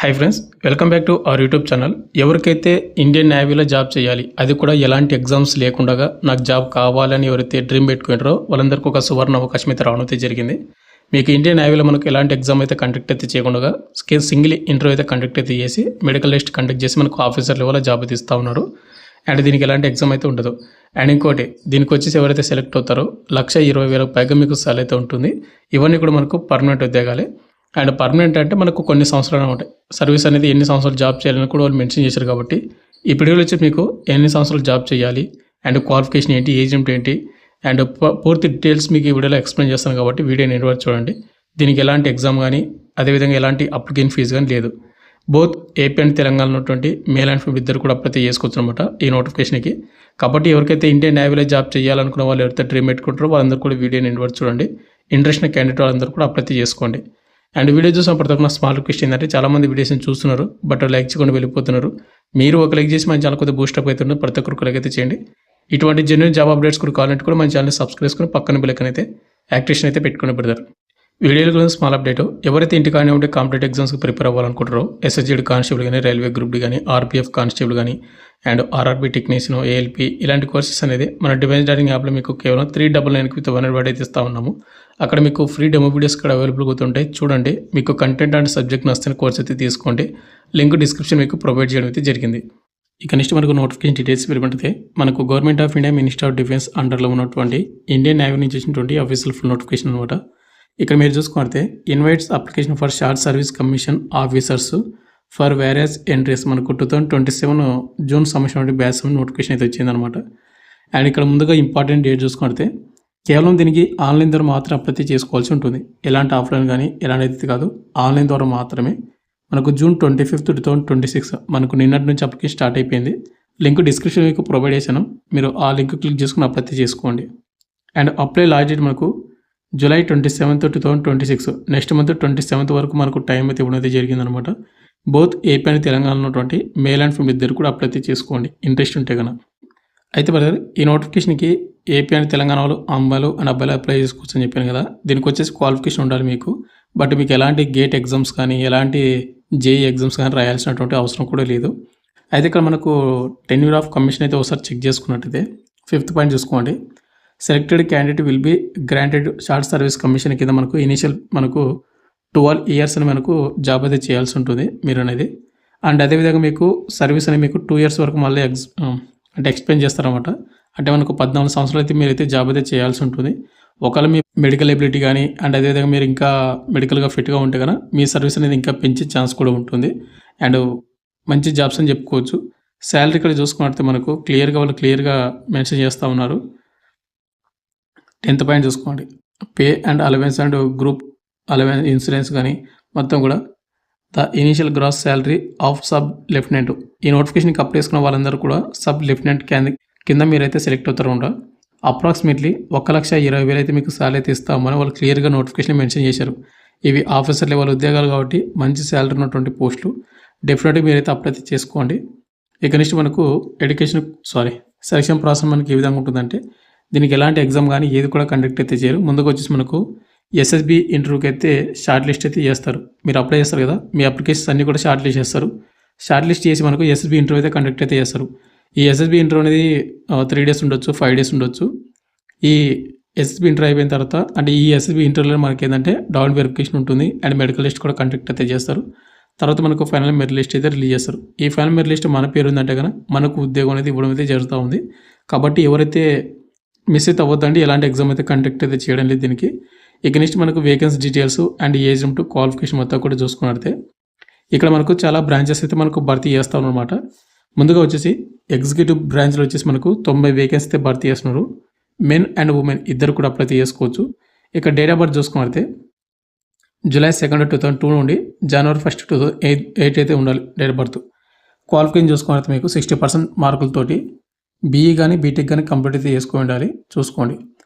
Hi friends, welcome back to our YouTube channel. ఎవరికైతే Indian నేవీలో job చేయాలి, అది కూడా ఎలాంటి ఎగ్జామ్స్ లేకుండా నాకు జాబ్ కావాలని ఎవరైతే డ్రీమ్ పెట్టుకుంటారో వాళ్ళందరికీ ఒక సువర్ణ అవకాశం అయితే రావడం అయితే జరిగింది. మీకు ఇండియన్ నేవీలో మనకు ఎలాంటి ఎగ్జామ్ అయితే కండక్ట్ అయితే చేయకుండా సింగిల్ ఇంటర్వ్యూ అయితే కండక్ట్ అయితే చేసి మెడికల్ టెస్ట్ కండక్ట్ చేసి మనకు ఆఫీసర్ లెవెల్లో జాబ్ అయితే ఇస్తూ ఉన్నారు. అండ్ దీనికి ఎలాంటి ఎగ్జామ్ అయితే ఉండదు. అండ్ ఇంకోటి, దీనికి వచ్చేసి ఎవరైతే సెలెక్ట్ అవుతారో 1,20,000 పైగా మీకు సాలరీ అయితే ఉంటుంది. ఇవన్నీ కూడా మనకు పర్మనెంట్ ఉద్యోగాలే. అండ్ పర్మనెంట్ అంటే మనకు కొన్ని సంవత్సరాలు ఉంటాయి. సర్వీస్ అనేది ఎన్ని సంవత్సరాలు జాబ్ చేయాలని కూడా వాళ్ళు మెన్షన్ చేశారు. కాబట్టి ఈ వీడియోలో వచ్చి మీకు ఎన్ని సంవత్సరాలు జాబ్ చేయాలి, అండ్ క్వాలిఫికేషన్ ఏంటి, ఏజ్ లిమిట్ ఏంటి, అండ్ పూర్తి డీటెయిల్స్ మీకు ఈ వీడియోలో ఎక్స్ప్లెయిన్ చేస్తాను. కాబట్టి వీడియోని ఎండ్ చూడండి. దీనికి ఎలాంటి ఎగ్జామ్ కానీ, అదేవిధంగా ఎలాంటి అప్లికేషన్ ఫీజు కానీ లేదు. బోత్ ఏపీ అండ్ తెలంగాణ ఉన్నటువంటి మేల్ అండ్ ఫీమేల్ ఇద్దరు కూడా అప్లై చేసుకోవచ్చు అనమాట ఈ నోటిఫికేషన్కి. కాబట్టి ఎవరికైతే ఇండియన్ నేవీలో జాబ్ చేయాలనుకున్న వాళ్ళు ఎవరైతే డ్రీమ్ పెట్టుకుంటారో వాళ్ళందరూ కూడా వీడియోని ఎండ్ చూడండి. ఇంట్రెస్ట్ ఉన్న క్యాండిడేట్ వాళ్ళందరూ కూడా అప్లై చేసుకోండి. అండ్ వీడియో చూసిన ప్రతి ఒక్క స్మాల్ రిక్వెస్ట్ ఏంటంటే, చాలామంది వీడియోస్ని చూస్తున్నారు బట్ లైక్ చేయకుండా వెళ్ళిపోతున్నారు. మీరు ఒక లైక్ చేసి మన ఛానల్ కొద్దిగా బూస్టప్ అవుతున్నారు. ప్రతి ఒక్కరికి లైక్ అయితే చేయండి. ఇటువంటి జెన్యున్ జాబ్ అప్డేట్స్ కూడా కావాలంటే కూడా మన ఛానల్ సబ్స్క్రైబ్ చేసుకుని పక్కన బెల్ ఐకాన్ అయితే యాక్టివేషన్ అయితే పెట్టుకుని పెడతారు. వీడియోల గురించి స్మాల్ అప్డేట్, ఎవరైతే ఇంటికానే ఉంటే కాంపిటేటివ్ ఎగ్జామ్స్కి ప్రిపేర్ అవ్వాలనుకుంటారో ఎస్ఎస్జీడి కానిస్టేబుల్ కానీ, రైల్వే గ్రూప్ డి కానీ, ఆర్పీఎఫ్ కానిస్టేబుల్ కానీ, అండ్ ఆర్ఆర్బీ టెక్నీషియన్, ఏఎల్పీ ఇలాంటి కోర్సెస్ అనేది మన డివైస్ డైరింగ్ యాప్లో మీకు కేవలం 399 విత్ 100 అయితే ఇస్తూ ఉన్నాము. అక్కడ మీకు ఫ్రీ డెమో వీడియోస్ కూడా అవైలబుల్గా అవుతుంటాయి. చూడండి, మీకు కంటెంట్ అండ్ సబ్జెక్ట్ నచ్చిన కోర్స్ అయితే తీసుకోండి. లింక్ డిస్క్రిప్షన్ మీకు ప్రొవైడ్ చేయడం అయితే జరిగింది. ఇక నెక్స్ట్ మనకు నోటిఫికేషన్ డీటెయిల్స్ వెళ్ళిపోతే, మనకు government of India minister of defence అండర్లో ఉన్నటువంటి ఇండియన్ నేవీ నుంచి వచ్చినటువంటి అఫీషియల్ ఫుల్ నోటిఫికేషన్ అనమాట. ఇక్కడ మీరు చూసుకుంటే invites application for short service commission officers for various entries మనకు 2027 జూన్ సంవత్సరం బ్యాచ్ నోటిఫికేషన్ అయితే వచ్చిందనమాట. అండ్ ఇక్కడ ముందుగా ఇంపార్టెంట్ డేట్ చూసుకుంటే, కేవలం దీనికి ఆన్లైన్ ద్వారా మాత్రం అప్లై చేసుకోవాల్సి ఉంటుంది. ఎలాంటి ఆఫ్లైన్ కానీ ఎలాంటి అయితే కాదు, ఆన్లైన్ ద్వారా మాత్రమే. మనకు జూన్ 25, 2026 మనకు నిన్నటి నుంచి అప్లికేషన్ స్టార్ట్ అయిపోయింది. లింక్ డిస్క్రిప్షన్ మీకు ప్రొవైడ్ చేశాను. మీరు ఆ లింక్ క్లిక్ చేసుకుని అప్లై చేసుకోండి. అండ్ అప్లై లాస్ట్ డేట్ మనకు జూలై 27, 2026 నెక్స్ట్ మంత్ 27 వరకు మనకు టైం అయితే ఇవ్వడం అయితే జరిగిందనమాట. బోత్ ఏపీ అండ్ తెలంగాణ ఉన్నటువంటి మేల్ అండ్ ఫీమేల్ ఇద్దరు కూడా అప్లై చేసుకోండి ఇంట్రెస్ట్ ఉంటే కనుక. అయితే బ్రదర్, ఈ నోటిఫికేషన్కి ఏపీ అండ్ తెలంగాణ వాళ్ళు అమ్మాయిలు అండ్ అబ్బాయిలు అప్లై చేసుకోవచ్చు అని చెప్పాను కదా. దీనికి వచ్చేసి క్వాలిఫికేషన్ ఉండాలి మీకు. బట్ మీకు ఎలాంటి గేట్ ఎగ్జామ్స్ కానీ, ఎలాంటి జేఈ ఎగ్జామ్స్ కానీ రాయాల్సినటువంటి అవసరం కూడా లేదు. అయితే ఇక్కడ మనకు టెన్యూర్ ఆఫ్ కమిషన్ అయితే ఒకసారి చెక్ చేసుకున్నట్టయితే 5th పాయింట్ చూసుకోండి. Selected candidate will be granted short service commission కింద మనకు ఇనిషియల్ మనకు 12 years అని మనకు జాబ్ అయితే చేయాల్సి ఉంటుంది మీరు అనేది. అండ్ అదేవిధంగా మీకు సర్వీస్ అనేది మీకు 2 years వరకు మళ్ళీ అంటే ఎక్స్ప్లెయిన్ చేస్తారన్నమాట. అంటే మనకు 14 సంవత్సరాలు అయితే మీరైతే జాబ్ అయితే చేయాల్సి ఉంటుంది. ఒకవేళ మీ మెడికల్ ఎబిలిటీ కానీ, అండ్ అదేవిధంగా మీరు ఇంకా మెడికల్గా ఫిట్గా ఉంటే కనుక మీ సర్వీస్ అనేది ఇంకా పెంచే ఛాన్స్ కూడా ఉంటుంది. అండ్ మంచి జాబ్స్ అని చెప్పుకోవచ్చు. శాలరీ ఇక్కడ చూసుకున్నట్లయితే మనకు క్లియర్గా మెన్షన్ చేస్తూ ఉన్నారు. 10th పాయింట్ చూసుకోండి. Pay and allowance and group allowance insurance కానీ మొత్తం కూడా the initial gross salary of sub lieutenant. ఈ నోటిఫికేషన్కి అప్లై చేసుకున్న వాళ్ళందరూ కూడా సబ్ లెఫ్టినెంట్ కింద మీరైతే సెలెక్ట్ అవుతారు ఉంటా. అప్రాక్సిమేట్లీ 1,20,000 అయితే మీకు శాలరీ అయితే ఇస్తామని వాళ్ళు క్లియర్గా నోటిఫికేషన్ మెన్షన్ చేశారు. ఇవి ఆఫీసర్ లెవెల్ ఉద్యోగాలు కాబట్టి మంచి శాలరీ ఉన్నటువంటి పోస్టులు. డెఫినెట్గా మీరైతే అప్లై చేసుకోండి. ఇక నెక్స్ట్ మనకు సెలక్షన్ ప్రాసెస్ మనకి ఏ విధంగా ఉంటుందంటే, దీనికి ఎలాంటి ఎగ్జామ్ కానీ ఏది కూడా కండక్ట్ అయితే చేయరు. ముందుకు వచ్చేసి మనకు ఎస్ఎస్బి ఇంటర్వ్యూకి అయితే షార్ట్ లిస్ట్ అయితే చేస్తారు. మీరు అప్లై చేస్తారు కదా, మీ అప్లికేషన్స్ అన్నీ కూడా షార్ట్ లిస్ట్ చేస్తారు. షార్ట్ లిస్ట్ చేసి మనకు ఎస్ఎస్బి ఇంటర్వ్యూ అయితే కండక్ట్ అయితే చేస్తారు. ఈ ఎస్ఎస్బి ఇంటర్వ్యూ అనేది 3 days ఉండొచ్చు, 5 days ఉండొచ్చు. ఈ ఎస్ఎస్బి ఇంటర్వ్యూ అయిపోయిన తర్వాత, అంటే ఈ ఎస్ఎస్బి ఇంటర్వ్యూలో మనకి ఏంటంటే డాక్యుమెంట్ వెరిఫికేషన్ ఉంటుంది అండ్ మెడికల్ లిస్ట్ కూడా కండక్ట్ అయితే చేస్తారు. తర్వాత మనకు ఫైనల్ మెరిట్ లిస్ట్ అయితే రిలీజ్ చేస్తారు. ఈ ఫైనల్ మెరిట్ లిస్ట్ మన పేరు ఉందంటే కనుక మనకు ఉద్యోగం అనేది ఇవ్వడం అయితే జరుగుతూ ఉంది. కాబట్టి ఎవరైతే మిస్ అయితే అవ్వద్దండి, ఎలాంటి ఎగ్జామ్ అయితే కండక్ట్ అయితే చేయడం లేదు దీనికి. ఇక నెక్స్ట్ మనకు vacancy details and age limit, qualification మొత్తం కూడా చూసుకున్నట్లయితే ఇక్కడ మనకు చాలా బ్రాంచెస్ అయితే మనకు భర్తీ చేస్తాం అనమాట. ముందుగా వచ్చేసి ఎగ్జిక్యూటివ్ బ్రాంచ్లో వచ్చేసి మనకు 90 వేకెన్సీ అయితే భర్తీ చేస్తున్నారు. మెన్ అండ్ ఉమెన్ ఇద్దరు కూడా అప్లై చేసుకోవచ్చు. ఇక డేట్ ఆఫ్ బర్త్ చూసుకున్నట్లయితే జూలై 2, 2002 నుండి జనవరి 1, 2008 అయితే ఉండాలి డేట్ ఆఫ్ బర్త్. క్వాలిఫికేషన్ చూసుకున్నట్లయితే మీకు 60% మార్కులతోటి బీఈ కానీ బీటెక్ కానీ కంప్లీట్ అయితే చేసుకుని ఉండాలి, చూసుకోండి.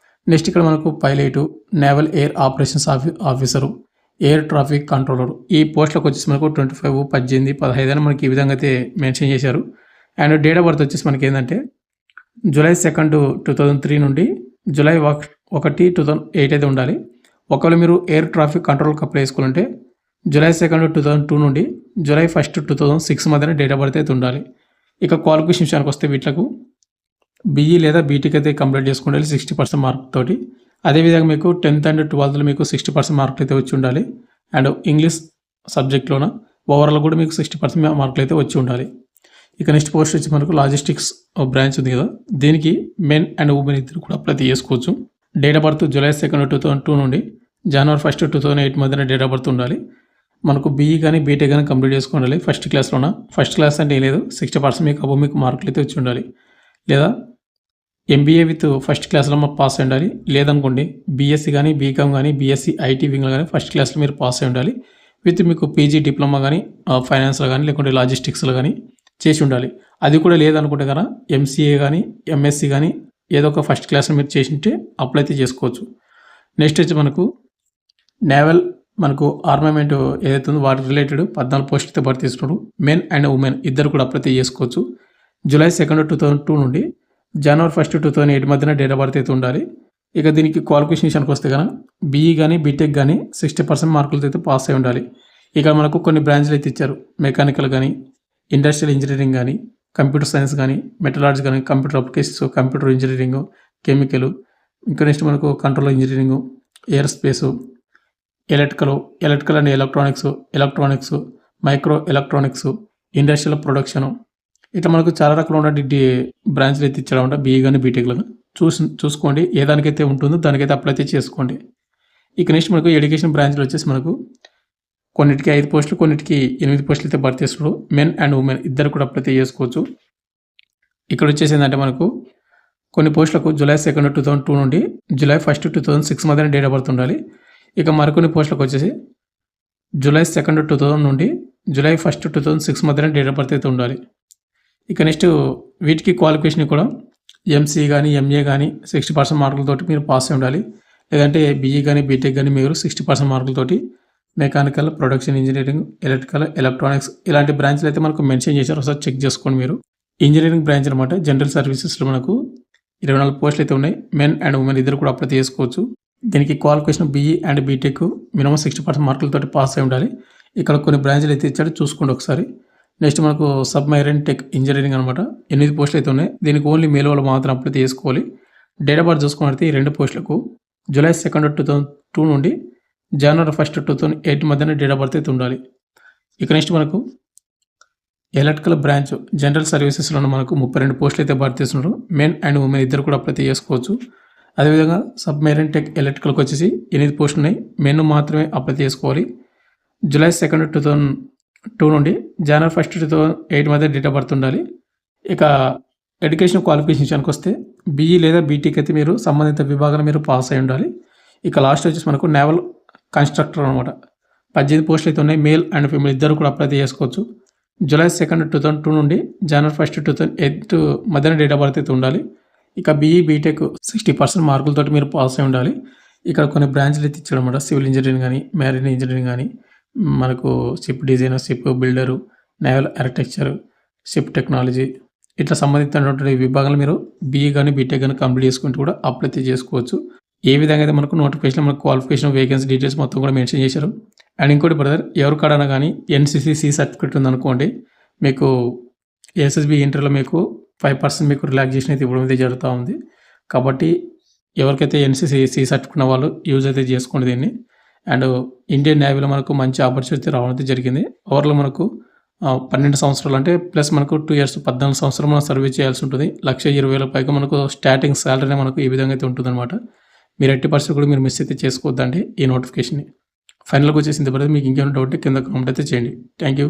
నెక్స్ట్ ఇక్కడ మనకు pilot, naval air operations officer, air traffic controller ఈ పోస్టులకు వచ్చేసి మనకు 25, 18, 15 అని మనకి ఈ విధంగా అయితే మెన్షన్ చేశారు. అండ్ డేట్ ఆఫ్ బర్త్ వచ్చేసి మనకి ఏంటంటే జూలై 2, 2003 నుండి జూలై 1, 2008 అయితే ఉండాలి. ఒకవేళ మీరు ఎయిర్ ట్రాఫిక్ కంట్రోల్కి అప్లై చేసుకోవాలంటే జూలై 2 2002 నుండి జూలై 1 2006 మధ్యన డేట్ ఆఫ్ బర్త్ అయితే ఉండాలి. ఇక క్వాలిఫికేషన్ విషయానికి వస్తే వీటిలకు బీఈ లేదా బీటెక్ అయితే కంప్లీట్ చేసుకుండాలి 60% మార్క్ తోటి. అదేవిధంగా మీకు 10th అండ్ 12th మీకు 60% మార్కులు అయితే వచ్చి ఉండాలి. అండ్ ఇంగ్లీష్ సబ్జెక్ట్లోన ఓవరాల్ కూడా మీకు 60% మార్కులు అయితే వచ్చి ఉండాలి. ఇక నెక్స్ట్ పోస్ట్ వచ్చి మనకు లాజిస్టిక్స్ బ్రాంచ్ ఉంది కదా, దీనికి మెన్ అండ్ ఉమెన్ ఇద్దరు కూడా అప్లై చేసుకోవచ్చు. డేట్ ఆఫ్ బర్త్ జూలై 2 2002 నుండి జనవరి 1 2008 మధ్యన డేట్ ఆఫ్ బర్త్ ఉండాలి. మనకు బీఈ కానీ బీటెక్ కానీ కంప్లీట్ చేసుకోవాలి ఫస్ట్ క్లాస్లోన. ఫస్ట్ క్లాస్ అంటే ఏం లేదు, 60% మీకు అబో మీకు మార్కులు అయితే వచ్చి ఉండాలి. లేదా ఎంబీఏ విత్ ఫస్ట్ క్లాస్లో మాకు పాస్ అయి ఉండాలి. లేదనుకోండి బీఎస్సీ కానీ బీకామ్ కానీ బీఎస్సీ ఐటీ వింగ్లో కానీ ఫస్ట్ క్లాస్లో మీరు పాస్ అయి ఉండాలి. విత్ మీకు పీజీ డిప్లొమా కానీ ఫైనాన్స్లో కానీ లేకుంటే లాజిస్టిక్స్లో కానీ చేసి ఉండాలి. అది కూడా లేదనుకుంటే కదా ఎంసీఏ కానీ ఎంఎస్సీ కానీ ఏదో ఒక ఫస్ట్ క్లాస్లో మీరు చేసి ఉంటే అప్లై అయితే చేసుకోవచ్చు. నెక్స్ట్ వచ్చి మనకు నేవల్ మనకు ఆర్మమెంట్ ఏదైతే ఉందో వాటి రిలేటెడ్ 14 పోస్టులు అయితే భర్తీ చేస్తున్నారు. మెన్ అండ్ ఉమెన్ ఇద్దరు కూడా అప్లై అయితే చేసుకోవచ్చు. జూలై 2 2002 నుండి జనవరి 1 2008 మధ్యన డేట్ ఆఫ్ బర్త్ అయితే ఉండాలి. ఇక దీనికి క్వాలిఫికేషన్ విషయానికి వస్తే కనుక బీఈ కానీ బీటెక్ కానీ 60% మార్కులతో అయితే పాస్ అయి ఉండాలి. ఇక మనకు కొన్ని బ్రాంచ్లు అయితే ఇచ్చారు. మెకానికల్ కానీ, ఇండస్ట్రియల్ ఇంజనీరింగ్ కానీ, కంప్యూటర్ సైన్స్ కానీ, మెటలాజీ కానీ, computer applications, computer engineering, chemical, ఇంకా నెక్స్ట్ మనకు control engineering, air space, electrical and electronics, micro electronics, industrial production, ఇట్లా మనకు చాలా రకాల ఉన్న బ్రాంచ్లు అయితే ఇచ్చడం ఉంటాయి. బీఈ కానీ బీటెక్లో చూసుకోండి ఏ దానికైతే ఉంటుందో దానికైతే అప్లై అయితే చేసుకోండి. ఇక నెక్స్ట్ మనకు ఎడ్యుకేషన్ బ్రాంచ్లో వచ్చేసి మనకు కొన్నిటికి 5 పోస్టులు, కొన్నిటికి 8 పోస్టులు అయితే భర్తీ చేస్తున్నారు. మెన్ అండ్ ఉమెన్ ఇద్దరు కూడా అప్లై అయితే చేసుకోవచ్చు. ఇక్కడ వచ్చేసి ఏంటంటే మనకు కొన్ని పోస్టులకు జూలై 2 2002 నుండి జూలై 1 2006 మధ్యన డేట్ ఆఫ్ బర్త్ ఉండాలి. ఇక మరికొన్ని పోస్టులకు వచ్చేసి జూలై 2 2000 నుండి జూలై 1 2006 మధ్యన డేట్ ఆఫ్ బర్త్ అయితే ఉండాలి. ఇక నెక్స్ట్ వీటికి క్వాలిఫికేషన్ కూడా ఎంసీ కానీ ఎంఏ కానీ 60% మార్కులతోటి మీరు పాస్ అయి ఉండాలి. లేదంటే బీఈ కానీ బీటెక్ కానీ మీరు 60% మార్కులతోటి mechanical, production engineering, electrical, electronics ఇలాంటి బ్రాంచ్లు అయితే మనకు మెన్షన్ చేశారు. ఒకసారి చెక్ చేసుకోండి మీరు. ఇంజనీరింగ్ బ్రాంచ్ అనమాట. జనరల్ సర్వీసెస్లో మనకు 24 పోస్టులు అయితే ఉన్నాయి. మెన్ అండ్ ఉమెన్ ఇద్దరు కూడా అప్లై చేసుకోవచ్చు. దీనికి qualification BE and BTech minimum 60% మార్కులతోటి పాస్ అయి ఉండాలి. ఇక్కడ కొన్ని బ్రాంచ్లు అయితే ఇచ్చాడు, చూసుకోండి ఒకసారి. నెక్స్ట్ మనకు సబ్మెరైన్ టెక్ ఇంజనీరింగ్ అనమాట. 8 పోస్టులు అయితే ఉన్నాయి. దీనికి ఓన్లీ మేల్ వాళ్ళు మాత్రం అప్లై చేసుకోవాలి. డేట్ ఆఫ్ బర్త్ చూసుకున్నట్లయితే ఈ 2 పోస్టులకు జూలై 2 2002 నుండి జనవరి 1 2008 మధ్యన డేట్ ఆఫ్ బర్త్ అయితే ఉండాలి. ఇక నెక్స్ట్ మనకు ఎలక్ట్రికల్ బ్రాంచ్ జనరల్ సర్వీసెస్లో మనకు 32 పోస్టులు అయితే భర్తీ చేస్తున్నారు. మెన్ అండ్ ఉమెన్ ఇద్దరు కూడా అప్లై చేసుకోవచ్చు. అదేవిధంగా సబ్మెరైన్ టెక్ ఎలక్ట్రికల్కి వచ్చేసి 8 పోస్టులు ఉన్నాయి. మెన్ మాత్రమే అప్లై చేసుకోవాలి. జూలై 2 2002 నుండి జనవరి 1 2008 మధ్య డేట్ ఆఫ్ బర్త్ ఉండాలి. ఇక ఎడ్యుకేషన్ క్వాలిఫికేషన్ విషయానికి వస్తే బీఈ లేదా బీటెక్ అయితే మీరు సంబంధిత విభాగంలో మీరు పాస్ అయి ఉండాలి. ఇక లాస్ట్ వచ్చేసి మనకు నేవల్ కన్స్ట్రక్టర్ అనమాట. 18 పోస్టులు అయితే ఉన్నాయి. మేల్ అండ్ ఫీమేల్ ఇద్దరు కూడా అప్లై చేసుకోవచ్చు. జూలై 2 2002 నుండి జనవరి 1 2008 మధ్యన డేట్ ఆఫ్ బర్త్ అయితే ఉండాలి. ఇక బీఈ బీటెక్ 60% మార్కులతో మీరు పాస్ అయి ఉండాలి. ఇక్కడ కొన్ని బ్రాంచ్లు అయితే ఇచ్చాడు అనమాట. సివిల్ ఇంజనీరింగ్ కానీ, మ్యారీన్ ఇంజనీరింగ్ కానీ, మనకు ship designer, ship builder, naval architecture, ship technology ఇట్లా సంబంధించినటువంటి విభాగాలు మీరు బీఈ కానీ బీటెక్ కానీ కంప్లీట్ చేసుకుంటూ కూడా అప్లై చేసుకోవచ్చు. ఏ విధంగా అయితే మనకు నోటిఫికేషన్ మనకు క్వాలిఫికేషన్ వేకెన్సీ డీటెయిల్స్ మొత్తం కూడా మెన్షన్ చేశారు. అండ్ ఇంకోటి బ్రదర్, ఎవరికాడన్నా కానీ ఎన్సీసీ సర్టిఫికేట్ ఉందనుకోండి, మీకు ఎస్ఎస్బి ఇంటర్లో మీకు 5% మీకు రిలాక్సేషన్ అయితే ఇవ్వడం అయితే జరుగుతూ ఉంది. కాబట్టి ఎవరికైతే ఎన్సీసీ సర్టిఫికేట్ ఉన్న వాళ్ళు యూజ్ అయితే చేసుకోండి దీన్ని. అండ్ ఇండియన్ నేవీలో మనకు మంచి ఆపర్చునిటీ రావడం అయితే జరిగింది. ఓవర్లో మనకు 12 సంవత్సరాలు అంటే ప్లస్ మనకు 2 ఇయర్స్ 14 సంవత్సరాలు మనం సర్వీస్ చేయాల్సి ఉంటుంది. 1,20,000 పైగా మనకు స్టార్టింగ్ శాలరీ మనకు ఈ విధంగా అయితే ఉంటుందన్నమాట. మీరు 80% కూడా మీరు మిస్ అయితే చేసుకోవద్దండి ఈ నోటిఫికేషన్ని. ఫైనల్గా వచ్చేసింది బ్రదర్. మీకు ఇంకేమైనా డౌట్ కింద కామెంట్ అయితే చేయండి. Thank you.